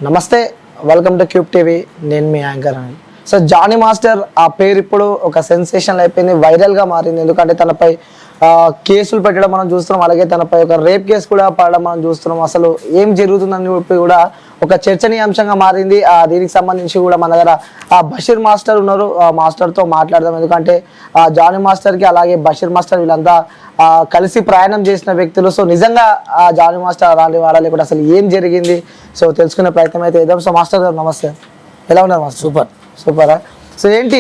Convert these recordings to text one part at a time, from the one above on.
నమస్తే, welcome to cube TV. నేను మీ anchor అని. సో జానీ మాస్టర్ ఆ పేరు ఇప్పుడు ఒక సెన్సేషన్ అయిపోయింది, వైరల్గా మారింది. ఎందుకంటే తనపై కేసులు పెట్టడం మనం చూస్తున్నాం, అలాగే తనపై ఒక రేప్ కేసు కూడా పడడం మనం చూస్తున్నాం. అసలు ఏం జరుగుతుందని చెప్పి కూడా ఒక చర్చనీయాంశంగా మారింది. దీనికి సంబంధించి కూడా మన దగ్గర బషీర్ మాస్టర్ ఉన్నారు, మాస్టర్తో మాట్లాడదాం. ఎందుకంటే జానీ మాస్టర్కి అలాగే బషీర్ మాస్టర్ వీళ్ళంతా కలిసి ప్రయాణం చేసిన వ్యక్తులు. సో నిజంగా జానీ మాస్టర్ అలాంటి వాడా లేకుండా అసలు ఏం జరిగింది సో తెలుసుకునే ప్రయత్నం అయితే చేద్దాం. సో మాస్టర్ గారు నమస్తే, ఎలా ఉన్నారు మాస్టర్? సూపరా. సో ఏంటి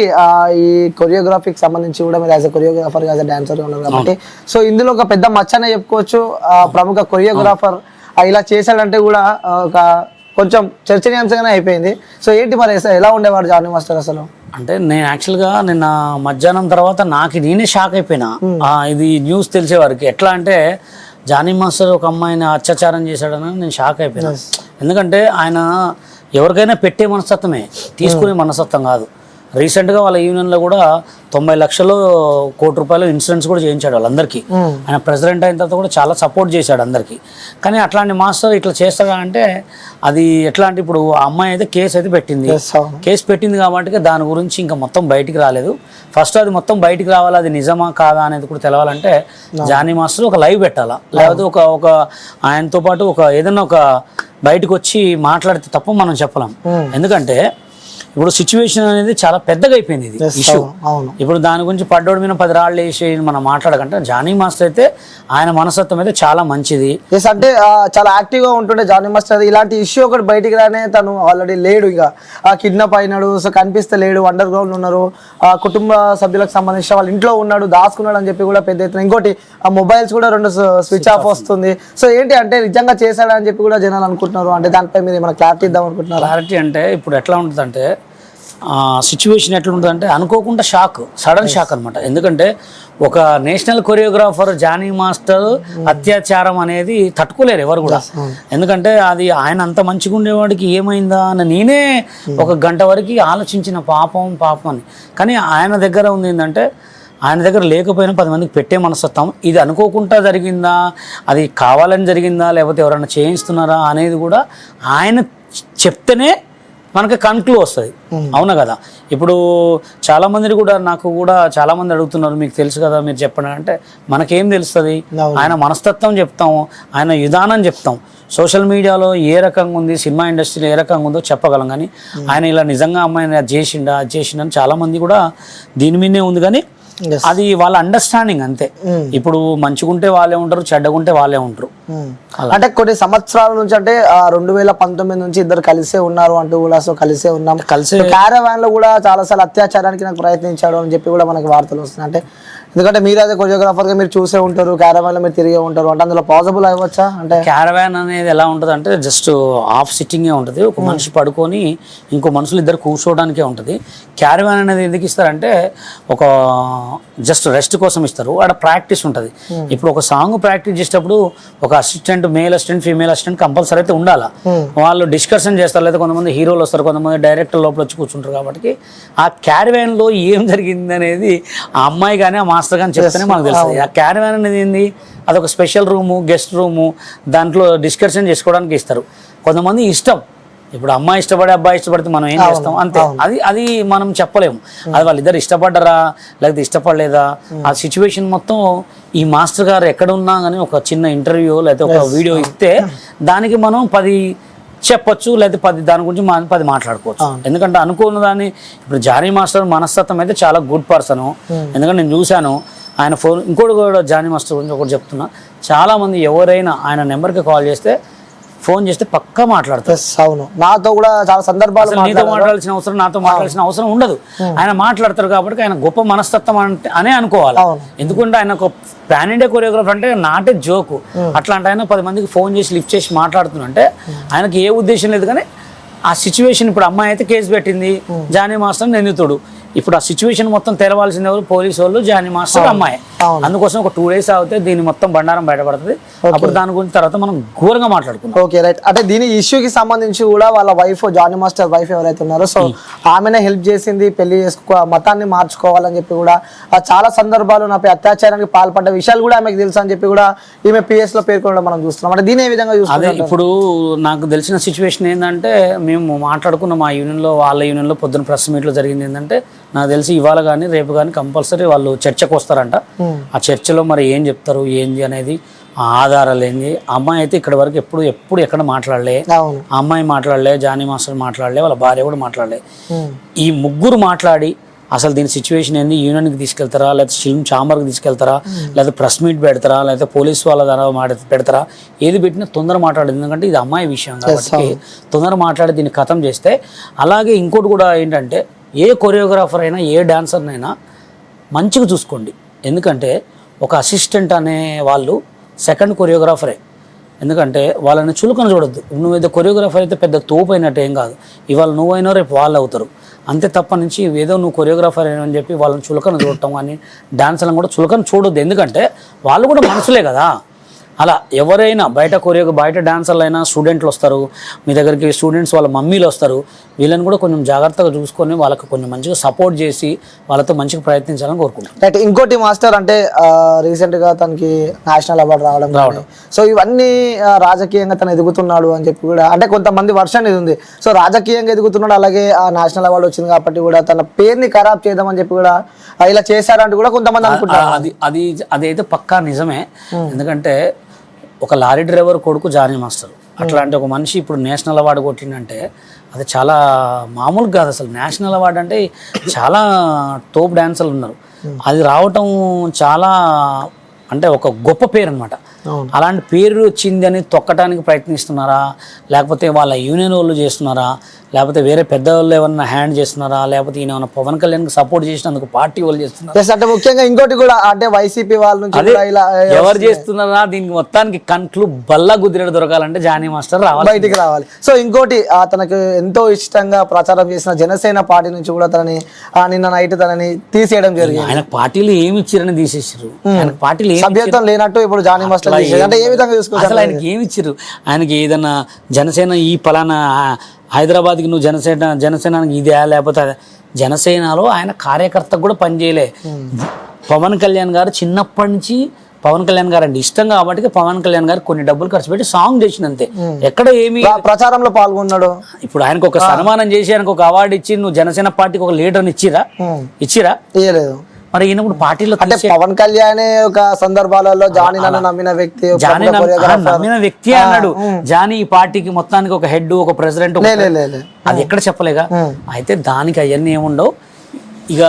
ఈ కొరియోగ్రఫీకి సంబంధించి కూడా మీరు as a choreographer, as a డాన్సర్గా ఉన్నారు కాబట్టి సో ఇందులో ఒక పెద్ద మచ్చనే చెప్పుకోవచ్చు. ప్రముఖ కొరియోగ్రాఫర్ ఇలా చేశాడంటే కూడా ఒక కొంచెం చర్చనీయాంశంగానే అయిపోయింది. సో ఏంటి మరి ఎలా ఉండేవాడు జానీ మాస్టర్ అసలు? అంటే నేను యాక్చువల్గా నిన్న మధ్యాహ్నం తర్వాత నేనే షాక్ అయిపోయినా. ఇది న్యూస్ తెలిసేవారికి ఎట్లా అంటే జానీ మాస్టర్ ఒక అమ్మాయిని అత్యాచారం చేశాడని నేను షాక్ అయిపోయినా. ఎందుకంటే ఆయన ఎవరికైనా పెట్టే మనస్తత్వమే, తీసుకునే మనస్తత్వం కాదు. రీసెంట్గా వాళ్ళ యూనియన్లో కూడా 90 లక్షలు కోటి రూపాయలు ఇన్సూరెన్స్ కూడా చేయించాడు వాళ్ళందరికీ. ఆయన ప్రెసిడెంట్ అయిన తర్వాత కూడా చాలా సపోర్ట్ చేశాడు అందరికీ. కానీ అట్లాంటి మాస్టర్ ఇట్లా చేస్తాడా అంటే అది ఎట్లా అంటే ఇప్పుడు ఆ అమ్మాయి అయితే కేసు అయితే పెట్టింది. కేసు పెట్టింది కాబట్టి దాని గురించి ఇంకా మొత్తం బయటికి రాలేదు. ఫస్ట్ అది మొత్తం బయటికి రావాలి, అది నిజమా కాదా అనేది కూడా తెలవాలంటే జానీ మాస్టర్ ఒక లైవ్ పెట్టాలా, లేకపోతే ఒక ఆయనతో పాటు ఏదైనా ఒక బయటకు వచ్చి మాట్లాడితే తప్ప మనం చెప్పలేం. ఎందుకంటే ఇప్పుడు సిచ్యువేషన్ అనేది చాలా పెద్దగా అయిపోయింది ఇది ఇష్యూ. ఇప్పుడు దాని గురించి పడ్డోడి మీద 10 రాళ్ళు వేసి మనం మాట్లాడకంటే జానీ మాస్టర్ అయితే ఆయన మనస్తత్వం అయితే చాలా మంచిది. అంటే చాలా యాక్టివ్ గా ఉంటుండే జానీ మాస్టర్. ఇలాంటి ఇష్యూ ఒకటి బయటికి రానే తను ఆల్రెడీ లేడు, ఇక కిడ్నాప్ అయినాడు, సో కనిపిస్తే లేడు, అండర్ గ్రౌండ్ ఉన్నారు, కుటుంబ సభ్యులకు సంబంధించిన వాళ్ళ ఇంట్లో ఉన్నాడు, దాచుకున్నాడు అని చెప్పి కూడా పెద్ద ఎత్తున. ఇంకోటి ఆ మొబైల్స్ కూడా 2 స్విచ్ ఆఫ్ వస్తుంది. సో ఏంటి అంటే నిజంగా చేశాడని చెప్పి కూడా జనాలు అనుకుంటున్నారు. అంటే దానిపై మీరు ఏమైనా క్లారిటీ ఇద్దాం అనుకుంటున్నారు? క్లారిటీ అంటే ఇప్పుడు ఎట్లా ఉంటుందంటే సిచ్యువేషన్ ఎట్లుంటుందంటే అనుకోకుండా సడన్ షాక్ అనమాట. ఎందుకంటే ఒక నేషనల్ కొరియోగ్రాఫర్ జానీ మాస్టర్ అత్యాచారం అనేది తట్టుకోలేరు ఎవరు కూడా. ఎందుకంటే అది ఆయన అంత మంచిగా ఉండేవాడికి ఏమైందా అని నేనే 1 గంట వరకు ఆలోచించిన పాపం అని. కానీ ఆయన దగ్గర ఉంది ఏంటంటే ఆయన దగ్గర లేకపోయినా 10 మందికి పెట్టే మనస్తత్వం. ఇది అనుకోకుండా జరిగిందా, అది కావాలని జరిగిందా, లేకపోతే ఎవరైనా చేయిస్తున్నారా అనేది కూడా ఆయన చెప్తేనే మనకి కన్క్లూ వస్తుంది. అవునా కదా? ఇప్పుడు చాలామందిని కూడా నాకు కూడా చాలామంది అడుగుతున్నారు, మీకు తెలుసు కదా మీరు చెప్పండి అంటే మనకేం తెలుస్తుంది? ఆయన మనస్తత్వం చెప్తాము, ఆయన విధానం చెప్తాం. సోషల్ మీడియాలో ఏ రకంగా ఉంది, సినిమా ఇండస్ట్రీలో ఏ రకంగా ఉందో చెప్పగలం. కానీ ఆయన ఇలా నిజంగా అమ్మాయిని అది చేసిండని చాలామంది కూడా దీని మీదే ఉంది. కానీ అది వాళ్ళ అండర్స్టాండింగ్ అంతే. ఇప్పుడు మంచిగుంటే వాళ్ళే ఉంటారు, చెడ్డగుంటే వాళ్ళే ఉంటారు. అంటే కొన్ని సంవత్సరాల నుంచి అంటే 2019 నుంచి ఇద్దరు కలిసే ఉన్నారు అంటూ కూడా, సో కలిసే ఉన్నాం, క్యారవాన్ లో కూడా చాలా సార్లు అత్యాచారానికి నాకు ప్రయత్నించాడు అని చెప్పి కూడా మనకి వార్తలు వస్తున్నాయి. అంటే ఎందుకంటే మీరు అదే కొరియోగ్రాఫర్ గా మీరు చూసే ఉంటారు, క్యారవాన్ లో మీరు తిరిగే ఉంటారు, అంటే అందులో పాసిబుల్ అవ్వచ్చా? అంటే క్యారవాన్ అనేది ఎలా ఉంటుంది అంటే జస్ట్ హాఫ్ సిట్టింగే ఉంటుంది. ఒక మనిషి పడుకొని ఇంకో మనుషులు ఇద్దరు కూర్చోవడానికే ఉంటుంది. క్యారవాన్ అనేది ఎందుకు ఇస్తారంటే ఒక జస్ట్ రెస్ట్ కోసం ఇస్తారు. ఆడ ప్రాక్టీస్ ఉంటుంది. ఇప్పుడు ఒక సాంగ్ ప్రాక్టీస్ చేసేటప్పుడు ఒక assistant, male assistant, female assistant compulsory అయితే ఉండాలా. వాళ్ళు డిస్కషన్ చేస్తారు, లేదా కొంతమంది హీరోలు వస్తారు, కొంతమంది డైరెక్టర్ లోపల వచ్చి కూర్చుంటారు. కాబట్టి ఆ క్యారవాన్లో ఏం జరిగింది అనేది ఆ అమ్మాయి కానీ ఆ మాస్టర్ కానీ చెప్తేనే మనకు తెలుస్తుంది. ఆ క్యారవాన్ అనేది ఏంది, అదొక స్పెషల్ రూము, గెస్ట్ రూము, దాంట్లో డిస్కషన్ చేసుకోవడానికి ఇస్తారు. కొంతమంది ఇష్టం, ఇప్పుడు అమ్మాయి ఇష్టపడే అబ్బాయి ఇష్టపడితే మనం ఏం చేస్తాం అంతే. అది మనం చెప్పలేము. అది వాళ్ళిద్దరు ఇష్టపడ్డరా లేకపోతే ఇష్టపడలేదా, ఆ సిచ్యువేషన్ మొత్తం ఈ మాస్టర్ గారు ఎక్కడ ఉన్నా కానీ ఒక చిన్న ఇంటర్వ్యూ లేకపోతే ఒక వీడియో ఇస్తే దానికి మనం 10 చెప్పొచ్చు, లేకపోతే దాని గురించి మనం 10 మాట్లాడుకోవచ్చు. ఎందుకంటే అనుకున్న దాన్ని ఇప్పుడు జానీ మాస్టర్ మనస్తత్వం అయితే చాలా గుడ్ పర్సన్. ఎందుకంటే నేను చూశాను ఆయన ఫోన్. ఇంకోటి కూడా జానీ మాస్టర్ గురించి ఒకటి చెప్తున్నా, చాలామంది ఎవరైనా ఆయన నెంబర్కి కాల్ చేస్తే, ఫోన్ చేస్తే పక్కా మాట్లాడతారు. అవును, నాతో కూడా చాలా సందర్భాలు నీతో మాట్లాడాల్సిన అవసరం, నాతో మాట్లాడాల్సిన అవసరం ఉండదు. ఆయన మాట్లాడతారు కాబట్టి ఆయన గొప్ప మనస్తత్వం అనే అనుకోవాలి. ఎందుకంటే ఆయన ఒక పాన్ ఇండియా కొరియోగ్రాఫర్ అంటే నాటే జోకు. అట్లాంటి ఆయన 10 మందికి ఫోన్ చేసి లిఫ్ట్ చేసి మాట్లాడుతున్నంటే ఆయనకి ఏ ఉద్దేశం లేదు. కానీ ఆ సిచ్యువేషన్ ఇప్పుడు అమ్మాయి అయితే కేసు పెట్టింది, జానీ మాస్టర్ నిందితుడు. ఇప్పుడు ఆ సిచ్యువేషన్ మొత్తం తెరవాల్సింది ఎవరు? పోలీసు వాళ్ళు, జానీ మాస్టర్, అమ్మాయి. అందుకోసం ఒక 2 days అవుతే దీని మొత్తం బండారం బయటపడుతుంది. అప్పుడు దాని గురించి తర్వాత మనం ఘోరంగా మాట్లాడుకుందాం. Okay right. అంటే దీని ఇష్యూకి సంబంధించి కూడా వాళ్ళ వైఫ్, జానీ మాస్టర్ వైఫ్ ఎవరైతే ఉన్నారో సో ఆమెనే హెల్ప్ చేసింది, పెళ్లి మతాన్ని మార్చుకోవాలని చెప్పి కూడా చాలా సందర్భాలు నాపై అత్యాచారానికి పాల్పడ్డ విషయాలు కూడా ఆమెకు తెలుసు అని చెప్పి కూడా ఈమె PS లో పేర్కొనడం మనం చూస్తున్నాం. అంటే దీని ఏ విధంగా చూస్తున్నాం? ఇప్పుడు నాకు తెలిసిన సిచ్యువేషన్ ఏంటంటే, మేము మాట్లాడుకున్న మా యూనియన్లో, వాళ్ళ యూనియన్లో పొద్దున్న ప్రెస్ మీట్లో జరిగింది ఏంటంటే, నాకు తెలిసి ఇవాళ కానీ రేపు కానీ కంపల్సరీ వాళ్ళు చర్చకు వస్తారంట. ఆ చర్చలో మరి ఏం చెప్తారు ఏంది అనేది ఆధారాలు ఏంది. అమ్మాయి అయితే ఇక్కడ వరకు ఎప్పుడు ఎక్కడ మాట్లాడలే. ఆ అమ్మాయి మాట్లాడలే, జానీ మాస్టర్ మాట్లాడలే, వాళ్ళ భార్య కూడా మాట్లాడలే. ఈ ముగ్గురు మాట్లాడి అసలు దీని సిచ్యువేషన్ ఏంది, యూనియన్కి తీసుకెళ్తారా, లేకపోతే ఫిల్మ్ ఛాంబర్కి తీసుకెళ్తారా, లేకపోతే ప్రెస్ మీట్ పెడతారా, లేకపోతే పోలీస్ వాళ్ళ ద్వారా పెడతారా, ఏది పెట్టినా తొందర మాట్లాడేది. ఎందుకంటే ఇది అమ్మాయి విషయం కాబట్టి తొందర మాట్లాడి దీన్ని ఖతం చేస్తే. అలాగే ఇంకోటి కూడా ఏంటంటే, ఏ కొరియోగ్రాఫర్ అయినా, ఏ డాన్సర్నైనా మంచిగా చూసుకోండి. ఎందుకంటే ఒక అసిస్టెంట్ అనే వాళ్ళు సెకండ్ కొరియోగ్రాఫరే. ఎందుకంటే వాళ్ళని చులకన చూడొద్దు. నువ్వేదో కొరియోగ్రాఫర్ అయితే పెద్ద తోపు అయినట్టు ఏం కాదు. ఇవాళ నువ్వైనా రేపు వాళ్ళు అవుతారు. అంతే తప్ప నుంచి ఏదో నువ్వు కొరియోగ్రాఫర్ అని చెప్పి వాళ్ళని చులకన చూడటం కానీ, డాన్సర్లను కూడా చులకన చూడొద్దు. ఎందుకంటే వాళ్ళు కూడా మనుషులే కదా. అలా ఎవరైనా బయట డాన్సర్లు అయినా స్టూడెంట్లు వస్తారు మీ దగ్గరికి, స్టూడెంట్స్ వాళ్ళ మమ్మీలు వస్తారు. వీళ్ళని కూడా కొంచెం జాగ్రత్తగా చూసుకొని వాళ్ళకి కొంచెం మంచిగా సపోర్ట్ చేసి వాళ్ళతో మంచిగా ప్రయత్నించాలని కోరుకుంటాం. రైట్. ఇంకోటి మాస్టర్, అంటే రీసెంట్గా తనకి నేషనల్ అవార్డు రావడం, సో ఇవన్నీ రాజకీయంగా తను ఎదుగుతున్నాడు అని చెప్పి కూడా, అంటే కొంతమంది వర్షన్ ఇది ఉంది. సో రాజకీయంగా ఎదుగుతున్నాడు, అలాగే ఆ నేషనల్ అవార్డు వచ్చింది కాబట్టి కూడా తన పేరుని ఖరాబ్ చేద్దామని చెప్పి కూడా ఇలా చేశారంటూ కూడా కొంతమంది అనుకుంటారు. అదైతే పక్కా నిజమే. ఎందుకంటే ఒక లారీ డ్రైవర్ కొడుకు జానీ మాస్టర్, అట్లాంటి ఒక మనిషి ఇప్పుడు నేషనల్ అవార్డు కొట్టిందంటే అది చాలా మామూలు కాదు. అసలు నేషనల్ అవార్డు అంటే చాలా టోప్ డాన్సర్లు ఉన్నారు, అది రావటం చాలా అంటే ఒక గొప్ప పేరు అనమాట. అలాంటి పేరు వచ్చింది అని తొక్కటానికి ప్రయత్నిస్తున్నారా, లేకపోతే వాళ్ళ యూనియన్ వాళ్ళు చేస్తున్నారా, లేకపోతే వేరే పెద్దవాళ్ళు ఏమన్నా హ్యాండ్ చేస్తున్నారా, లేకపోతే ఈయన ఏమన్నా పవన్ కళ్యాణ్కి సపోర్ట్ చేసినందుకు పార్టీ వాళ్ళు చేస్తున్నారు. అంటే ముఖ్యంగా ఇంకోటి కూడా, అంటే వైసీపీ వాళ్ళ నుంచి ఎవరు చేస్తున్నారా, దీనికి మొత్తానికి కంట్లు బల్లా గుద్దిరేడు దొరకాలంటే జానీ మాస్టర్ బయటికి రావాలి. సో ఇంకోటి, తనకు ఎంతో ఇష్టంగా ప్రచారం చేసిన జనసేన పార్టీ నుంచి కూడా తనని నిన్న నైట్ తనని తీసేయడం జరిగింది. ఆయన పార్టీలు ఏమి ఇచ్చారని తీసేసారు. ఆయన పార్టీలు సభ్యత్వం లేనట్టు ఇప్పుడు జానీ మాస్టర్ అంటే ఏ విధంగా చూసుకోవాలి? అసలు ఆయనకి ఏమి ఇచ్చారు? ఆయనకి ఏదన్నా జనసేన ఈ పలానా హైదరాబాద్కి నువ్వు జనసేనకి ఇదే, లేకపోతే జనసేనలో ఆయన కార్యకర్తకు కూడా పనిచేయలే. పవన్ కళ్యాణ్ గారు చిన్నప్పటి నుంచి పవన్ కళ్యాణ్ గారు అంటే ఇష్టం కాబట్టి పవన్ కళ్యాణ్ గారు కొన్ని డబ్బులు ఖర్చు పెట్టి సాంగ్ చేసినంతే, ఎక్కడ ఏమి ప్రచారంలో పాల్గొన్నాడు. ఇప్పుడు ఆయనకు ఒక సన్మానం చేసి ఆయనకు ఒక అవార్డు ఇచ్చి నువ్వు జనసేన పార్టీకి ఒక లీడర్ని ఇచ్చిరా? ఇయ్యలేదు. మరి ఈయన కూడా పార్టీలో, అంటే పవన్ కళ్యాణ్ ఒక సందర్భాలలో జానీ నమ్మిన వ్యక్తి అన్నాడు. జానీ ఈ పార్టీకి మొత్తానికి ఒక హెడ్, ఒక ప్రెసిడెంట్, అది ఎక్కడ చెప్పలేగా. అయితే దానికి అవన్నీ ఏముండవు. ఇక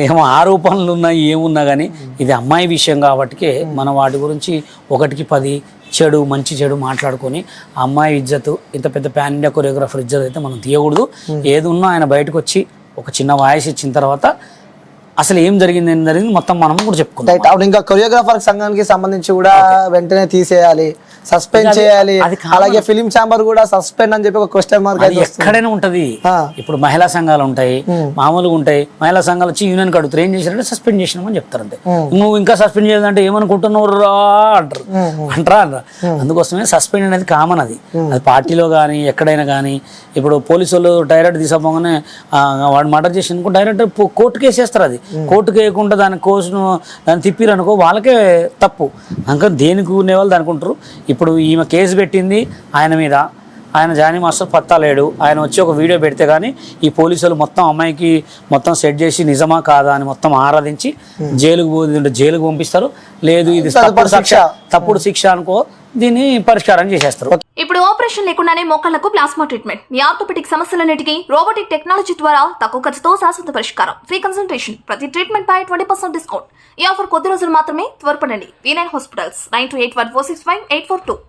ఏమో ఆరోపణలు ఉన్నాయి ఏమున్నా కానీ ఇది అమ్మాయి విషయం కాబట్టి మనం వాటి గురించి 1కి 10 మంచి చెడు మాట్లాడుకొని అమ్మాయి ఇజ్జత్, ఇంత పెద్ద పాన్ ఇండియా కొరియోగ్రాఫర్ ఇజ్జత్ అయితే మనం తీయకూడదు. ఏది ఉన్నా ఆయన బయటకు వచ్చి ఒక చిన్న వాయిస్ ఇచ్చిన తర్వాత అసలు ఏం జరిగింది మొత్తం మనం కూడా చెప్పుకుంటాం. ఇంకా కొరియోగ్రాఫర్ సంఘానికి సంబంధించి కూడా వెంటనే తీసేయాలి, సస్పెండ్ చేయాలి. అలాగే ఫిలిం ఛాంబర్ కూడా సస్పెండ్ అని చెప్పి ఒక క్వశ్చన్ మార్క్ ఎక్కడైనా ఉంటది. ఇప్పుడు మహిళా సంఘాలు ఉంటాయి, మామూలుగా ఉంటాయి. మహిళా సంఘాలు వచ్చి యూనియన్ కడుగుతారు, ఏం చేశారంటే సస్పెండ్ చేసినామని చెప్తారు. అంతే. నువ్వు ఇంకా సస్పెండ్ చేయాలంటే ఏమనుకుంటున్నావు రా అంటారా. అందుకోసమే సస్పెండ్ అనేది కామన్. అది పార్టీలో కానీ ఎక్కడైనా కానీ. ఇప్పుడు పోలీసు వాళ్ళు డైరెక్ట్ తీసుకోగానే వాడు మర్డర్ చేసి అనుకో డైరెక్ట్ కోర్టు కేసు వేస్తారు. అది కోర్టుకు వేయకుండా దాని కోసును దాన్ని తిప్పిరనుకో వాళ్ళకే తప్పు. ఇంకా దేనికి ఉండేవాళ్ళు దానికి ఉంటారు. ఇప్పుడు ఈమె కేసు పెట్టింది ఆయన మీద, ఆయన జానీ మాస్టర్ పత్తా లేడు. ఆయన వచ్చి ఒక వీడియో పెడితే కానీ ఈ పోలీసులు మొత్తం అమ్మాయికి మొత్తం సెట్ చేసి నిజమా కాదా అని మొత్తం ఆరాధించి జైలుకు పంపిస్తారు. లేదు ఇది తప్పుడు శిక్ష అనుకో దీన్ని పరిష్కారం చేసేస్తారు. ఇప్పుడు ఆపరేషన్ లేకుండానే మోకాళ్లకు ప్లాస్మా ట్రీట్మెంట్, మీ ఆర్థోపెటిక్ సమస్యలన్నిటికీ రోబోటిక్ టెక్నాలజీ ద్వారా తక్కువ ఖర్చుతో శాశ్వత పరిష్కారం, ఫ్రీ కన్సల్టేషన్, ప్రతి ట్రీట్మెంట్ పై 20% డిస్కౌంట్. ఈ ఆఫర్ కొద్ది రోజులు మాత్రమే, త్వరపడండి. V9 hospitals 9281465842.